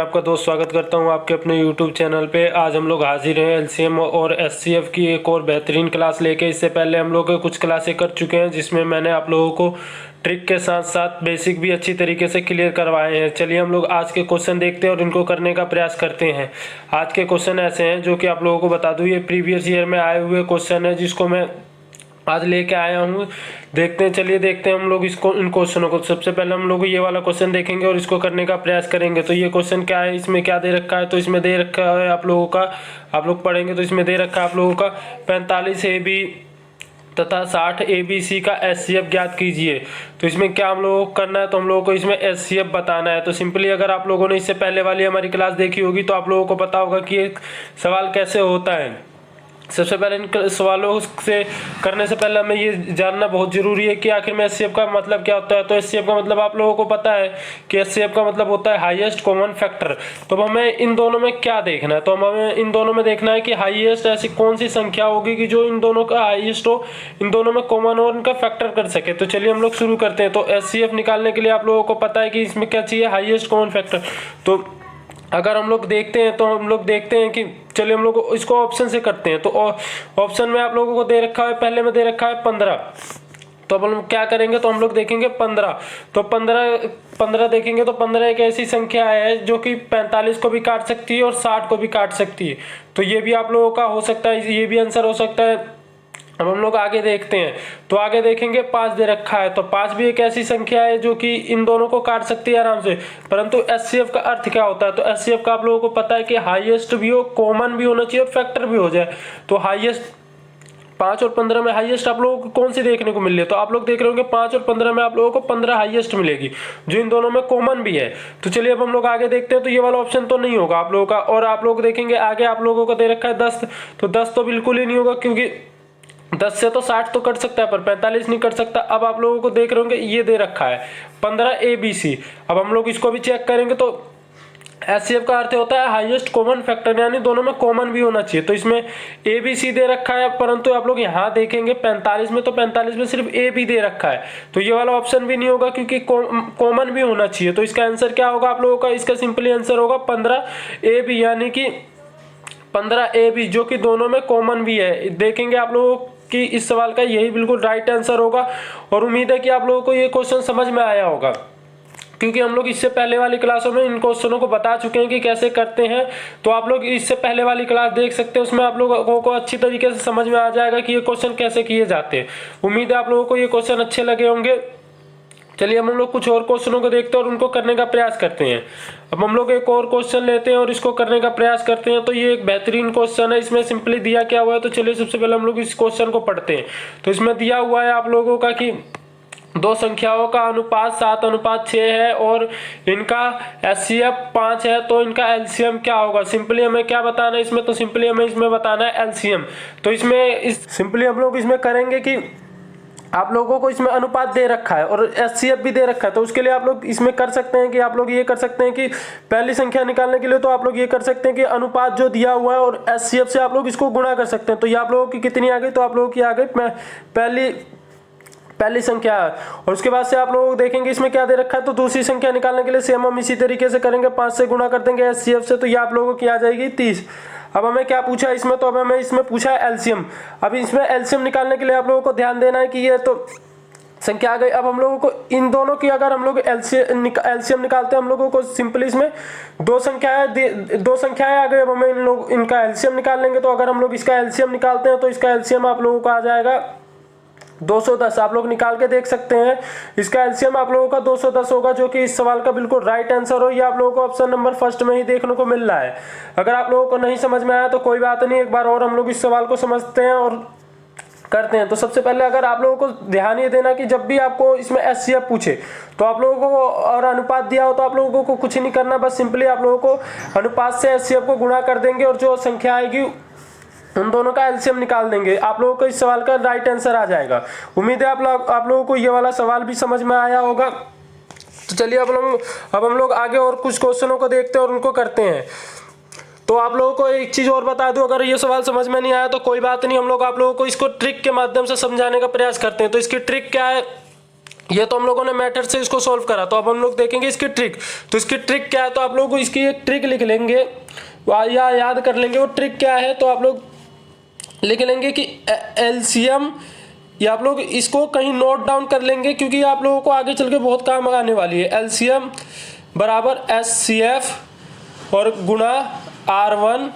आपका दोस्त स्वागत करता हूं आपके अपने YouTube चैनल पे। आज हम लोग हाजिर हैं एलसीएम और एचसीएफ की एक और बेहतरीन क्लास लेके। इससे पहले हम लोग कुछ क्लासें कर चुके हैं जिसमें मैंने आप लोगों को ट्रिक के साथ साथ बेसिक भी अच्छी तरीके से क्लियर करवाए हैं। चलिए हम लोग आज के क्वेश्चन देखते हैं और इनको करने का प्रयास करते हैं। आज के क्वेश्चन ऐसे हैं जो कि आप लोगों को बता दूँ, ये प्रीवियस ईयर में आए हुए क्वेश्चन है जिसको मैं आज लेके आया हूँ। देखते हैं, चलिए देखते हैं हम लोग इसको, इन क्वेश्चनों को। सबसे पहले हम लोग ये वाला क्वेश्चन देखेंगे और इसको करने का प्रयास करेंगे। तो ये क्वेश्चन क्या है, इसमें क्या दे रखा है, तो इसमें दे रखा है आप लोगों का, आप लोग पढ़ेंगे तो इसमें दे रखा है आप लोगों का 45 AB तथा 60 ABC का एचसीएफ ज्ञात कीजिए। तो इसमें क्या हम लोगों को करना है, तो हम लोगों को इसमें एचसीएफ बताना है। तो सिंपली अगर आप लोगों ने इससे पहले वाली हमारी क्लास देखी होगी तो आप लोगों को पता होगा कि ये सवाल कैसे होता है। सबसे पहले इन सवालों से करने से पहले हमें ये जानना बहुत जरूरी है कि आखिर में एचसीएफ का मतलब क्या होता है। तो एचसीएफ का मतलब आप लोगों को पता है कि एचसीएफ का मतलब होता है हाईएस्ट कॉमन फैक्टर। तो अब हमें इन दोनों में क्या देखना है, तो हमें इन दोनों में देखना है कि हाईएस्ट ऐसी कौन सी संख्या होगी कि जो इन दोनों का हाईएस्ट हो, इन दोनों में कॉमन और इनका फैक्टर कर सके। तो चलिए हम लोग शुरू करते हैं। तो एचसीएफ निकालने के लिए आप लोगों को पता है कि इसमें क्या चाहिए, हाईएस्ट कॉमन फैक्टर। तो अगर हम लोग देखते हैं तो हम लोग देखते हैं कि चलिए हम लोग इसको ऑप्शन से करते हैं। तो ऑप्शन में आप लोगों को दे रखा है, पहले में दे रखा है 15। तो अब हम क्या करेंगे, तो हम लोग देखेंगे 15। तो 15 देखेंगे तो 15 एक ऐसी संख्या है जो कि 45 को भी काट सकती है और 60 को भी काट सकती है। तो ये भी आप लोगों का हो सकता है, ये भी आंसर हो सकता है। अब हम लोग आगे देखते हैं, तो आगे देखेंगे 5 दे रखा है। तो 5 भी एक ऐसी संख्या है जो कि इन दोनों को काट सकती है आराम से। परंतु एचसीएफ का अर्थ क्या होता है, तो एचसीएफ का आप लोगों को पता है कि हाईएस्ट भी हो, कॉमन भी होना चाहिए और फैक्टर भी हो जाए। तो हाईएस्ट 5 और 15 में हाईएस्ट आप लोगों को कौन सी देखने को मिल रही है, तो आप लोग देख रहे होंगे 5 और 15 में आप लोगों को 15 हाईएस्ट मिलेगी जो इन दोनों में कॉमन भी है। तो चलिए अब हम लोग आगे देखते हैं। तो ये वाला ऑप्शन तो नहीं होगा आप लोगों का। और आप लोग देखेंगे आगे आप लोगों को दे रखा है 10। तो 10 तो बिल्कुल ही नहीं होगा, क्योंकि 10 से तो 60 तो कट सकता है पर 45 नहीं कट सकता। अब आप लोगों को देख रहे होंगे ये दे रखा है 15 ABC। अब हम लोग इसको भी चेक करेंगे। तो एचसीएफ का अर्थ होता है हाईएस्ट कॉमन फैक्टर, यानी दोनों में कॉमन भी होना चाहिए। तो इसमें ABC दे रखा है, परंतु आप लोग यहाँ देखेंगे 45 में, तो 45 में सिर्फ AB दे रखा है। तो ये वाला ऑप्शन भी नहीं होगा क्योंकि कॉमन भी होना चाहिए। तो इसका आंसर क्या होगा आप लोगों का, इसका सिंपली आंसर होगा 15 AB, यानी कि 15 AB जो कि दोनों में कॉमन भी है। देखेंगे आप लोगों कि इस सवाल का यही बिल्कुल राइट आंसर होगा। और उम्मीद है कि आप लोगों को ये क्वेश्चन समझ में आया होगा, क्योंकि हम लोग इससे पहले वाली क्लासों में इन क्वेश्चनों को बता चुके हैं कि कैसे करते हैं। तो आप लोग इससे पहले वाली क्लास देख सकते हैं, उसमें आप लोगों को अच्छी तरीके से समझ में आ जाएगा कि ये क्वेश्चन कैसे किए जाते हैं। उम्मीद है आप लोगों को ये क्वेश्चन अच्छे लगे होंगे। चलिए हम लोग कुछ और क्वेश्चनों को देखते हैं और उनको करने का प्रयास करते हैं। अब हम लोग एक और क्वेश्चन लेते हैं और इसको करने का प्रयास करते हैं। तो ये एक बेहतरीन क्वेश्चन है, इसमें सिंपली दिया क्या हुआ है, तो चलिए सबसे पहले हम लोग इस क्वेश्चन को पढ़ते हैं। तो इसमें दिया हुआ है आप लोगों का कि दो संख्याओं का अनुपात 7:6 है और इनका एचसीएफ 5 है, तो इनका एलसीएम क्या होगा। सिंपली हमें क्या बताना है इसमें, तो सिंपली हमें इसमें बताना है एलसीएम। तो इसमें सिंपली हम लोग इसमें करेंगे कि आप लोगों को इसमें अनुपात दे रखा है और एचसीएफ भी दे रखा है। तो उसके लिए आप लोग इसमें कर सकते हैं कि आप लोग ये कर सकते हैं कि पहली संख्या निकालने के लिए तो आप लोग ये कर सकते हैं कि अनुपात जो दिया हुआ है और एचसीएफ से आप लोग इसको गुणा कर सकते हैं। तो ये आप लोगों की कितनी आ गई, तो आप लोगों की आ गई पहली संख्या है। और उसके बाद से आप लोग देखेंगे इसमें क्या दे रखा है, तो दूसरी संख्या निकालने के लिए सेम हम इसी तरीके से करेंगे, 5 से गुणा कर देंगे एचसीएफ से। तो ये आप लोगों की आ जाएगी 30। अब हमें क्या पूछा है इसमें, तो अब हमें इसमें पूछा है एलसीएम। अब इसमें एलसीएम निकालने के लिए आप लोगों को ध्यान देना है कि ये तो संख्या आ गई। अब हम लोगों को इन दोनों की अगर हम लोग एलसीएम निकालते हैं, हम लोगों को सिंपली इसमें दो संख्याएं आ गई। अब हमें इनका एलसीएम निकाल लेंगे। तो अगर हम लोग इसका एलसीएम निकालते हैं तो इसका एलसीएम आप लोगों का आ जाएगा 210। आप लोग निकाल के देख सकते हैं, इसका एलसीएम आप लोगों का 210 होगा, जो कि इस सवाल का बिल्कुल राइट आंसर हो। ये आप लोगों को ऑप्शन नंबर फर्स्ट में ही देखने को मिल रहा है। अगर आप लोगों को नहीं समझ में आया तो कोई बात नहीं, एक बार और हम लोग इस सवाल को समझते हैं और करते हैं। तो सबसे पहले अगर आप लोगों को ध्यान ये देना कि जब भी आपको इसमें एचसीएफ पूछे तो आप लोगों को और अनुपात दिया हो तो आप लोगों को कुछ नहीं करना, बस सिंपली आप लोगों को अनुपात से एचसीएफ को गुणा कर देंगे और जो संख्या आएगी उन दोनों का एलसीएम निकाल देंगे। आप लोगों को इस सवाल का राइट आंसर आ जाएगा। उम्मीद है आप लोगों को ये वाला सवाल भी समझ में आया होगा। तो चलिए अब हम लोग आगे और कुछ क्वेश्चनों को देखते हैं और उनको करते हैं। तो आप लोगों को एक चीज और बता दूं, अगर ये सवाल समझ में नहीं आया तो कोई बात नहीं, हम लोग आप लोगों को इसको ट्रिक के माध्यम से समझाने का प्रयास करते हैं। तो इसकी ट्रिक क्या है, ये तो हम लोगों ने मेथड से इसको सॉल्व करा। तो अब हम लोग देखेंगे इसकी ट्रिक। तो इसकी ट्रिक क्या है, तो आप लोग इसकी एक ट्रिक लिख लेंगे या याद कर लेंगे वो ट्रिक क्या है। तो आप लोग लिख लेंगे कि एलसीएम, या आप लोग इसको कहीं नोट डाउन कर लेंगे क्योंकि आप लोगों को आगे चल के बहुत काम आने वाली है। एलसीएम बराबर एचसीएफ और गुणा R1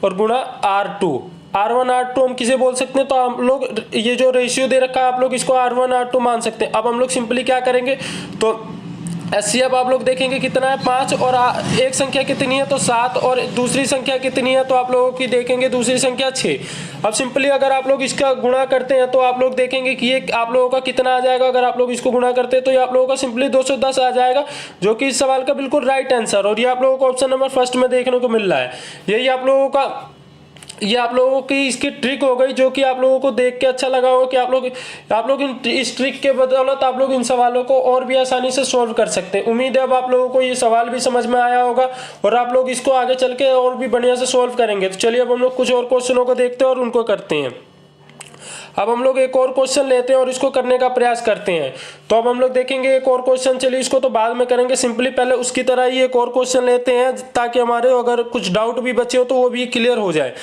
और गुणा R2। R1 R2 हम किसे बोल सकते हैं, तो हम लोग ये जो रेशियो दे रखा है आप लोग इसको R1 R2 मान सकते हैं। अब हम लोग सिंपली क्या करेंगे, तो एचसीएफ आप लोग देखेंगे कितना है 5, और एक संख्या कितनी है तो 7, और दूसरी संख्या कितनी है तो आप लोगों की देखेंगे दूसरी संख्या 6। अब सिंपली अगर आप लोग इसका गुणा करते हैं तो आप लोग देखेंगे कि ये आप लोगों का कितना आ जाएगा। अगर आप लोग इसको गुणा करते हैं तो ये आप लोगों का सिंपली 210 आ जाएगा, जो कि इस सवाल का बिल्कुल राइट आंसर। और ये आप लोगों को ऑप्शन नंबर फर्स्ट में देखने को मिल रहा है। यही आप लोगों का, ये आप लोगों की इसकी ट्रिक हो गई, जो कि आप लोगों को देख के अच्छा लगा होगा कि आप लोग इस ट्रिक के बदौलत आप लोग इन सवालों को और भी आसानी से सॉल्व कर सकते हैं। उम्मीद है अब आप लोगों को ये सवाल भी समझ में आया होगा और आप लोग इसको आगे चल के और भी बढ़िया से सॉल्व करेंगे। तो चलिए अब हम लोग कुछ और क्वेश्चनों को देखते हैं और उनको करते हैं। अब हम लोग एक और क्वेश्चन लेते हैं और इसको करने का प्रयास करते हैं। तो अब हम लोग देखेंगे एक और क्वेश्चन, चलिए इसको तो बाद में करेंगे, सिंपली पहले उसकी तरह ही एक और क्वेश्चन लेते हैं ताकि हमारे अगर कुछ डाउट भी बचे हो तो वो भी क्लियर हो जाए।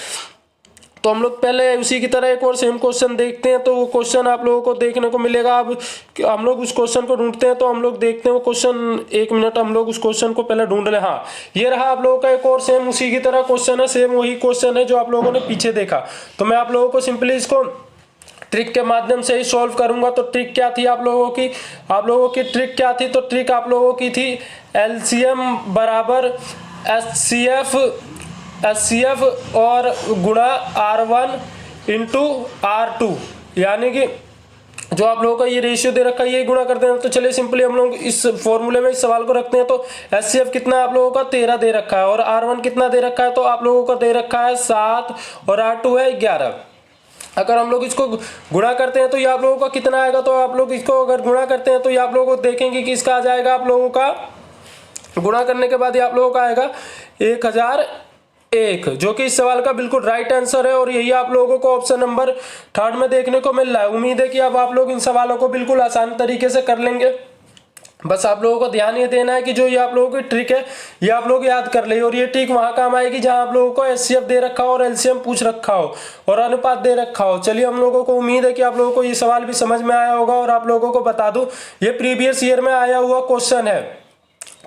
तो हम लोग पहले उसी की तरह एक और सेम क्वेश्चन देखते हैं। तो वो क्वेश्चन आप लोगों को देखने को मिलेगा। अब हम लोग उस क्वेश्चन को ढूंढते हैं, तो हम लोग देखते हैं वो क्वेश्चन, एक मिनट हम लोग उस क्वेश्चन को पहले ढूंढ लें। हाँ, ये रहा आप लोगों का एक और सेम उसी की तरह क्वेश्चन है, सेम वही क्वेश्चन है जो आप लोगों ने पीछे देखा। तो मैं आप लोगों को सिंपली इसको ट्रिक के माध्यम से ही सॉल्व करूंगा। तो ट्रिक क्या थी आप लोगों की ट्रिक क्या थी, तो ट्रिक आप लोगों की थी एलसीएम बराबर एचसीएफ और गुणा R1 इंटू R2, यानी कि जो आप लोगों का ये रेशियो दे रखा है ये गुणा करते हैं। तो चलिए सिंपली हम लोग इस फॉर्मूले में इस सवाल को रखते हैं। तो एचसीएफ कितना आप लोगों का 13 दे रखा है और R1 कितना दे रखा है, तो आप लोगों का दे रखा है 7 और R2 है 11। अगर हम लोग इसको गुणा करते हैं तो ये आप लोगों का कितना आएगा, तो आप लोग इसको अगर गुणा करते हैं तो ये आप लोगों को देखेंगे कि इसका आ जाएगा, आप लोगों का गुणा करने के बाद ये आप लोगों का आएगा 1001, जो कि इस सवाल का बिल्कुल राइट आंसर है। और यही आप लोगों को ऑप्शन नंबर थर्ड में देखने को मिल रहा है। उम्मीद है कि अब आप लोग इन सवालों को बिल्कुल आसान तरीके से कर लेंगे। बस आप लोगों को ध्यान ये देना है कि जो ये आप लोगों की ट्रिक है ये आप लोग याद कर ले, और ये ट्रिक वहां काम आएगी जहां आप लोगों को एचसीएफ दे रखा हो और एलसीएम पूछ रखा हो और अनुपात दे रखा हो। चलिए हम लोगों को उम्मीद है कि आप लोगों को ये सवाल भी समझ में आया होगा। और आप लोगों को बता दूं ये प्रीवियस ईयर में आया हुआ क्वेश्चन है,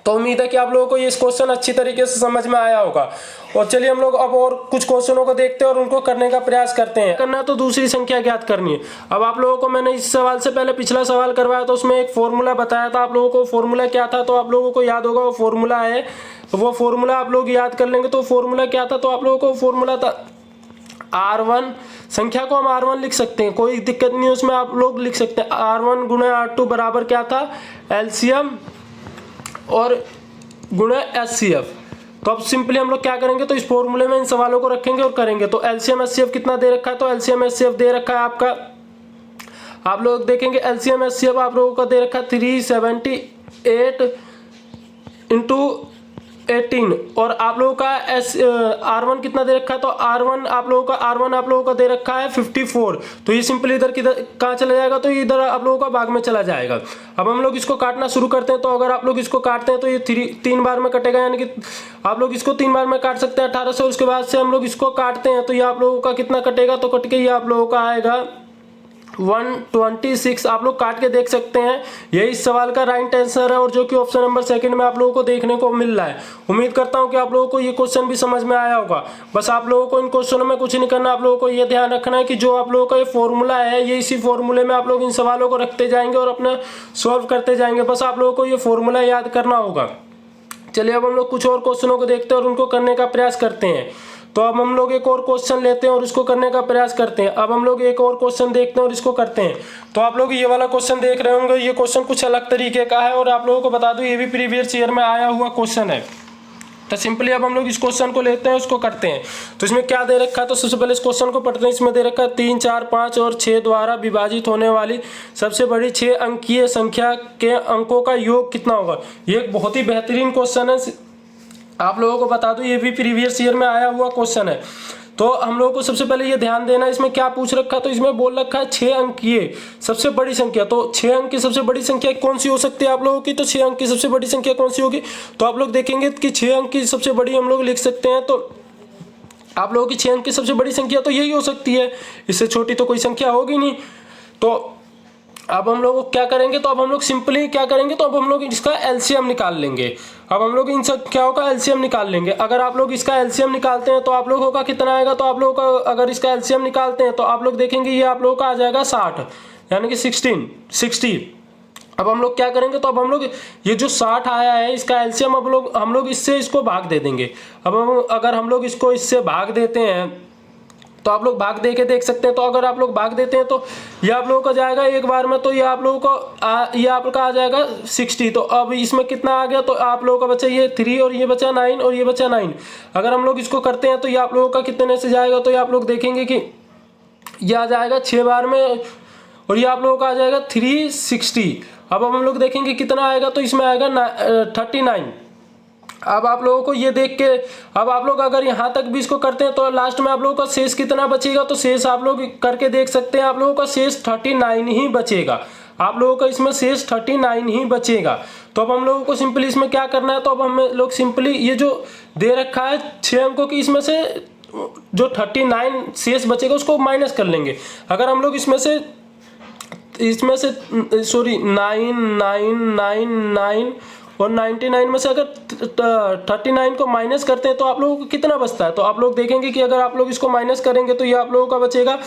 तो उम्मीद है कि आप लोगों को ये क्वेश्चन अच्छी तरीके से समझ में आया होगा। और चलिए हम लोग अब और कुछ क्वेश्चनों को देखते हैं और उनको करने का प्रयास करते हैं। करना तो दूसरी संख्या ज्ञात करनी है। अब आप लोगों को मैंने इस सवाल से पहले पिछला सवाल करवाया तो उसमें एक फॉर्मूला बताया था आप लोगों को। फॉर्मूला क्या था, तो आप लोगों को याद होगा वो फॉर्मूला है, वो फॉर्मूला आप लोग याद कर लेंगे। तो फॉर्मूला क्या था, तो आप लोगों को फॉर्मूला था R1, संख्या को हम R1 लिख सकते हैं, कोई दिक्कत नहीं है उसमें, आप लोग लिख सकते हैं R1 गुणा R2 बराबर क्या था, एलसीएम और गुणा एचसीएफ। तो अब सिंपली हम लोग क्या करेंगे, तो इस फॉर्मूले में इन सवालों को रखेंगे और करेंगे। तो एलसीएम एचसीएफ कितना दे रखा है, तो एलसीएम एचसीएफ दे रखा है आपका, आप लोग देखेंगे एलसीएम एचसीएफ आप लोगों का दे रखा है 378 इंटू 18, और आप लोगों का R1 कितना दे रखा है, तो R1 आप लोगों का दे रखा है 54। तो ये सिंपली इधर किधर कहाँ चला जाएगा, तो इधर आप लोगों का भाग में चला जाएगा। अब हम लोग इसको काटना शुरू करते हैं। तो अगर आप लोग इसको काटते हैं तो ये 3 बार में कटेगा, यानी कि आप लोग इसको 3 बार में काट सकते हैं 18 से। उसके बाद से हम लोग इसको काटते हैं तो ये आप लोगों का कितना कटेगा, तो कट के ये आप लोगों का आएगा 126। आप लोग काट के देख सकते हैं, यही इस सवाल का राइट आंसर है, और जो कि ऑप्शन नंबर सेकंड में आप लोगों को देखने को मिल रहा है। उम्मीद करता हूं कि आप लोगों को ये क्वेश्चन भी समझ में आया होगा। बस आप लोगों को इन क्वेश्चनों में कुछ नहीं करना, आप लोगों को ये ध्यान रखना है कि जो आप लोगों का ये फॉर्मूला है ये इसी फॉर्मूले में आप लोग इन सवालों को रखते जाएंगे और अपना सॉल्व करते जाएंगे। बस आप लोगों को ये फॉर्मूला याद करना होगा। चलिए अब हम लोग कुछ और क्वेश्चनों को देखते हैं और उनको करने का प्रयास करते हैं। तो अब हम लोग एक और क्वेश्चन लेते हैं और इसको करने का प्रयास करते हैं। अब हम लोग एक और क्वेश्चन देखते हैं और इसको करते हैं। तो आप लोग ये वाला क्वेश्चन देख रहे होंगे, ये क्वेश्चन कुछ अलग तरीके का है और आप लोगों को बता दूं ये भी प्रीवियस ईयर में आया हुआ क्वेश्चन है। तो सिंपली अब हम लोग इस क्वेश्चन को लेते हैं, उसको करते हैं। तो इसमें क्या दे रखा है, तो सबसे पहले इस क्वेश्चन को पढ़ते हैं। इसमें दे रखा है 3, 4, 5 और 6 द्वारा विभाजित होने वाली सबसे बड़ी 6 अंकीय संख्या के अंकों का योग कितना होगा। ये एक बहुत ही बेहतरीन क्वेश्चन है, आप लोगों को बता दूं ये भी प्रीवियस ईयर में आया हुआ क्वेश्चन है। तो हम लोगों को सबसे पहले ये ध्यान देना, इसमें क्या पूछ रखा है, तो इसमें बोल रखा है 6 अंकीय सबसे बड़ी संख्या। तो 6 अंक की सबसे बड़ी संख्या कौन सी हो सकती है आप लोगों की, तो 6 अंक की सबसे बड़ी संख्या कौन सी होगी, तो आप लोग देखेंगे कि 6 अंक की सबसे बड़ी हम लोग लिख सकते हैं। तो आप लोगों की 6 अंक की सबसे बड़ी संख्या तो यही हो सकती है, इससे छोटी तो कोई संख्या होगी नहीं। तो अब हम लोग क्या करेंगे, तो अब हम लोग सिंपली क्या करेंगे, तो अब हम लोग इसका एलसीएम निकाल लेंगे। अब हम लोग इन संख्याओं का एलसीएम निकाल लेंगे। अगर आप लोग इसका एलसीएम निकालते हैं तो आप लोगों का कितना आएगा, तो आप लोगों का अगर इसका एलसीएम निकालते हैं तो आप लोग देखेंगे ये आप लोगों का आ जाएगा 60, यानी कि 60। अब हम लोग क्या करेंगे, तो अब हम लोग ये जो 60 आया है इसका एलसीएम अब हम लोग इससे इसको भाग दे देंगे। अब अगर हम लोग इसको इससे भाग देते हैं तो आप लोग भाग दे के देख सकते हैं। तो अगर आप लोग भाग देते हैं तो ये आप लोगों का जाएगा एक बार में, तो ये आप लोगों को ये आपका आ जाएगा 60। तो अब इसमें कितना आ गया, तो आप लोगों का बचा ये 3 और ये बचा 9 और ये बचा 9। अगर हम लोग इसको करते हैं तो ये आप लोगों का कितने से जाएगा, तो ये आप लोग देखेंगे कि ये आ जाएगा 6 बार में और ये आप लोगों का आ जाएगा 360। अब हम लोग देखेंगे कितना आएगा, तो इसमें आएगा 39। अब आप लोगों को ये देख के अब आप लोग अगर यहाँ तक भी इसको करते हैं तो लास्ट में आप लोगों का शेष कितना बचेगा, तो शेष आप लोग करके देख सकते हैं, आप लोगों का शेष 39 ही बचेगा। आप लोगों का इसमें शेष 39 ही बचेगा। तो अब हम लोगों को सिंपली इसमें क्या करना है, तो अब हम लोग सिंपली ये जो दे रखा है 6 अंकों की, इसमें से जो 39 शेष बचेगा उसको माइनस कर लेंगे। अगर हम लोग इसमें से सॉरी 9 और 99 में से अगर 39 को माइनस करते हैं तो आप लोगों को कितना बचता है, तो आप लोग देखेंगे कि अगर आप लोग इसको माइनस करेंगे तो ये आप लोगों का बचेगा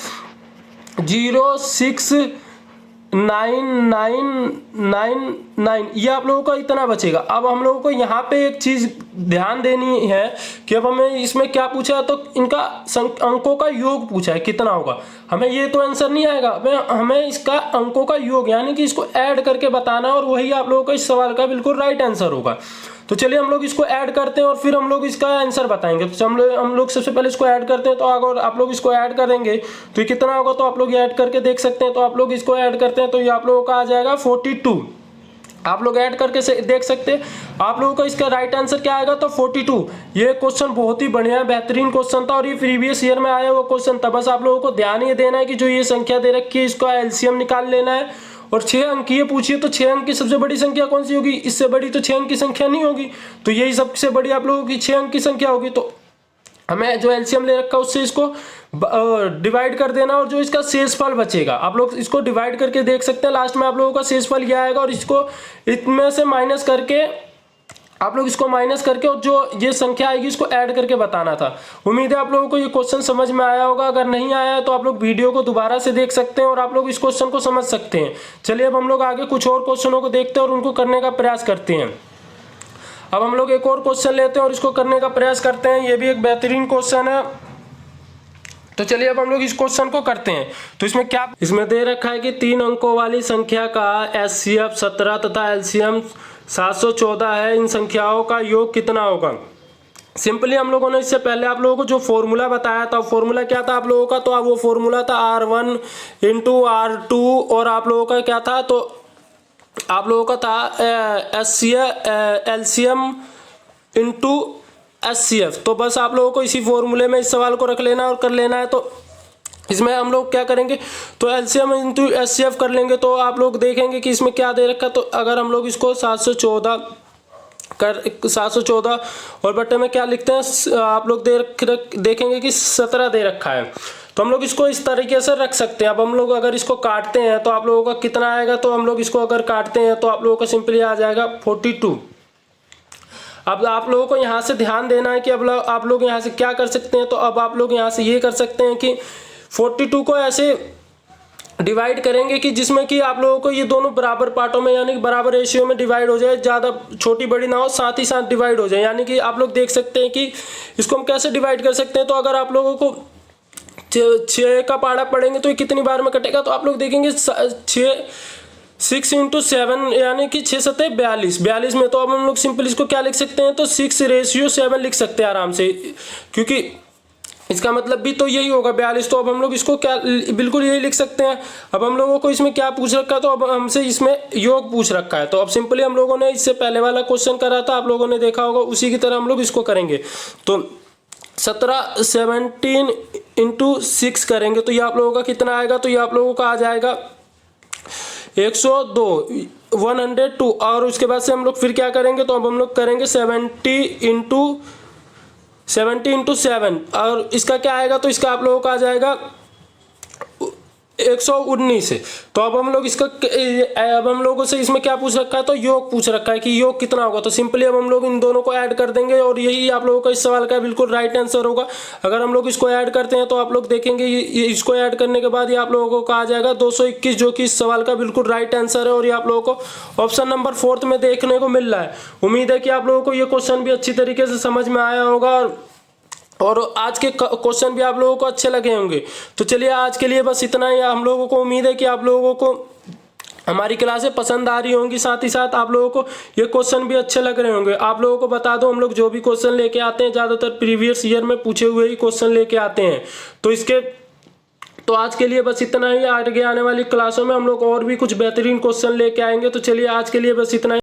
06999, ये आप लोगों का इतना बचेगा। अब हम लोगों को यहाँ पे एक चीज ध्यान देनी है कि अब हमें इसमें क्या पूछा है, तो इनका अंकों का योग पूछा है कितना होगा। हमें ये तो आंसर नहीं आएगा, हमें इसका अंकों का योग यानी कि इसको ऐड करके बताना, और वही आप लोगों का इस सवाल का बिल्कुल राइट आंसर होगा। तो चलिए हम लोग इसको ऐड करते हैं और फिर हम लोग इसका आंसर बताएंगे। तो हम लोग सबसे पहले इसको ऐड करते हैं। तो अगर आप लोग इसको ऐड करेंगे तो ये कितना होगा, तो आप लोग ऐड करके देख सकते हैं। तो आप लोग इसको ऐड करते हैं तो ये आप लोगों का आ जाएगा 42। आप लोग ऐड करके देख सकते हैं आप लोगों का इसका राइट आंसर क्या आएगा, तो 42। ये क्वेश्चन बहुत ही बढ़िया बेहतरीन क्वेश्चन था और ये प्रीवियस ईयर में आया हुआ क्वेश्चन था। बस आप लोगों को ध्यान ये देना है कि जो ये संख्या दे रखी है इसका एलसीएम निकाल लेना है। और 6 अंक ये पूछिए तो 6 अंक की सबसे बड़ी संख्या कौन सी होगी, इससे बड़ी तो 6 अंक की संख्या नहीं होगी, तो यही सबसे बड़ी आप लोगों की 6 अंक की संख्या होगी। तो हमें जो एलसीएम ले रखा है उससे इसको डिवाइड कर देना और जो इसका शेषफल बचेगा आप लोग इसको डिवाइड करके देख सकते हैं। लास्ट में आप लोगों का शेषफल यह आएगा और इसको इतने से माइनस करके आप लोग इसको माइनस करके और जो ये संख्या आएगी इसको ऐड करके बताना था। उम्मीद है आप लोगों को ये क्वेश्चन समझ में आया होगा। अगर नहीं आया तो आप लोग वीडियो को दोबारा से देख सकते हैं और आप लोग इस क्वेश्चन को समझ सकते हैं। चलिए अब हम लोग आगे कुछ और क्वेश्चनों को देखते हैं और उनको करने का प्रयास करते हैं। अब हम लोग एक और क्वेश्चन लेते हैं और इसको करने का प्रयास करते हैं। ये भी एक बेहतरीन क्वेश्चन है। तो चलिए अब हम लोग इस क्वेश्चन को करते हैं। तो इसमें दे रखा है कि 3 अंकों वाली संख्या का एचसीएफ 17 तथा एलसीएम 714 है। इन संख्याओं का योग कितना होगा। सिंपली हम लोगों ने इससे पहले आप लोगों को जो फॉर्मूला बताया था, फॉर्मूला क्या था आप लोगों का, तो वो फॉर्मूला था R1 इंटू R2 और आप लोगों का क्या था, तो आप लोगों का था एलसीएम इंटू एचसीएफ। तो बस आप लोगों को इसी फॉर्मूले में इस सवाल को रख लेना और कर लेना है। तो इसमें हम लोग क्या करेंगे, तो एलसीएम इंटू एचसीएफ कर लेंगे। तो आप लोग देखेंगे कि इसमें क्या दे रखा है, तो अगर हम लोग इसको 714 और बटे में क्या लिखते हैं, आप लोग देखेंगे कि 17 दे रखा है। तो हम लोग इसको इस तरीके से रख सकते हैं। अब हम लोग अगर इसको काटते हैं तो आप लोगों का कितना आएगा, तो हम लोग इसको अगर काटते हैं तो आप लोगों का सिंपली आ जाएगा 42। अब आप लोगों को यहाँ से ध्यान देना है कि अब आप लोग यहाँ से क्या कर सकते हैं, तो अब आप लोग यहाँ से ये कर सकते हैं कि 42 को ऐसे डिवाइड करेंगे कि जिसमें कि आप लोगों को ये दोनों बराबर पार्टों में यानी कि बराबर रेशियो में डिवाइड हो जाए, ज़्यादा छोटी बड़ी ना हो, साथ ही साथ डिवाइड हो जाए। यानी कि आप लोग देख सकते हैं कि इसको हम कैसे डिवाइड कर सकते हैं। तो अगर आप लोगों को 6 का पाड़ा पढ़ेंगे तो ये कितनी बार में कटेगा, तो आप लोग देखेंगे 6 इंटू 7 यानी कि 6 सत्ते 42 में। तो अब हम लोग सिंपल इसको क्या लिख सकते हैं, तो 6:7 लिख सकते हैं आराम से, क्योंकि इसका मतलब भी तो यही होगा 42। तो अब हम लोग इसको क्या बिल्कुल यही लिख सकते हैं। अब हम लोगों को इसमें क्या पूछ रखा है, तो अब हमसे इसमें योग पूछ रखा है। तो अब सिंपली हम लोगों ने इससे पहले वाला क्वेश्चन करा था, आप लोगों ने देखा होगा, उसी की तरह हम लोग इसको करेंगे। तो 17 इंटू 6 करेंगे तो ये आप लोगों का कितना आएगा, तो ये आप लोगों का आ जाएगा 102 102। और उसके बाद से हम लोग फिर क्या करेंगे, तो अब हम लोग करेंगे 70 इंटू 7 और इसका क्या आएगा, तो इसका आप लोगों का आ जाएगा 119। तो अब हम लोग इसका अब हम लोगों से इसमें क्या पूछ रखा है, तो योग पूछ रखा है कि योग कितना होगा। तो सिंपली अब हम लोग इन दोनों को ऐड कर देंगे और यही आप लोगों का इस सवाल का बिल्कुल राइट आंसर होगा। अगर हम लोग इसको ऐड करते हैं तो आप लोग देखेंगे ये इसको ऐड करने के बाद ये आप लोगों को आ जाएगा 221, जो कि इस सवाल का बिल्कुल राइट आंसर है। और ये आप लोगों को ऑप्शन नंबर 4 में देखने को मिल रहा है। उम्मीद है कि आप लोगों को ये क्वेश्चन भी अच्छी तरीके से समझ में आया होगा और आज के क्वेश्चन भी आप लोगों को अच्छे लगे होंगे। तो चलिए आज के लिए बस इतना ही। हम लोगों को उम्मीद है कि आप लोगों को हमारी क्लासें पसंद आ रही होंगी, साथ ही साथ आप लोगों को ये क्वेश्चन भी अच्छे लग रहे होंगे। आप लोगों को बता दो, हम लोग जो भी क्वेश्चन लेके आते हैं ज़्यादातर प्रीवियस ईयर में पूछे हुए ही क्वेश्चन लेके आते हैं। तो आज के लिए बस इतना ही। आगे आने वाली क्लासों में हम लोग और भी कुछ बेहतरीन क्वेश्चन लेके आएंगे। तो चलिए आज के लिए बस इतना ही।